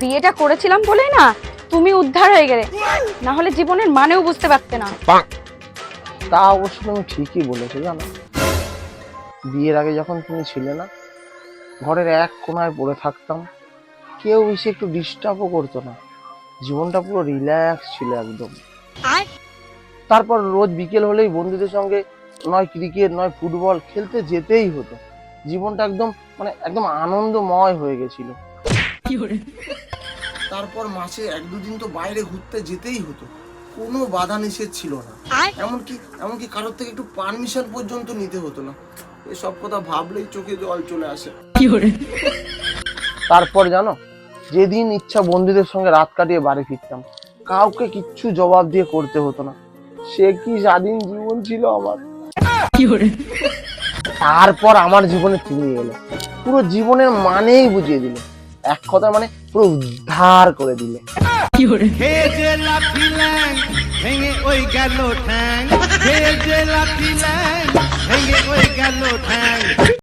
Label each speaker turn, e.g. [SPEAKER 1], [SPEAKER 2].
[SPEAKER 1] বিয়েটা করেছিলাম বলেই না তুমি উদ্ধার হয়ে গেলে, না হলে জীবনের মানেও বুঝতে পারতে না।
[SPEAKER 2] তা অবশ্য তুমি ঠিকই বলেছো জানো। বিয়ের আগে যখন তুমি ছিলে না, ঘরের এক কোনায় পড়ে থাকতাম, কেউ এসে একটু ডিস্টার্বও করতো না, জীবনটা পুরো রিল্যাক্স ছিল একদম। তারপর রোজ বিকেল হলেই বন্ধুদের সঙ্গে নয় ক্রিকেট নয় ফুটবল খেলতে যেতেই হতো। জীবনটা একদম একদম আনন্দময় হয়ে গেছিল। তারপর মাসে এক দুদিন তো বাইরে ঘুরতে যেতেই হতো, কোনো বাধা নিষেধ ছিল না। এমনকি কারোর থেকে একটু পারমিশন পর্যন্ত নিতে হতো না। এসব কথা ভাবলেই চোখে জল চলে আসে। তারপর জানো, যেদিন ইচ্ছা বন্ধুদের সঙ্গে রাত কাটিয়ে বাড়ি ফিরতাম, কাউকে কিচ্ছু জবাব দিয়ে করতে হতো না। সে কি স্বাধীন জীবন ছিল আমার। তারপর আমার জীবনে তুমি এলে, পুরো জীবনের মানেই বুঝিয়ে দিলে, এক কথা পুরো উদ্ধার করে দিলে। ভেঙে ওই গেল ঠ্যাং, ভেঙে ওই গেল ঠ্যাং।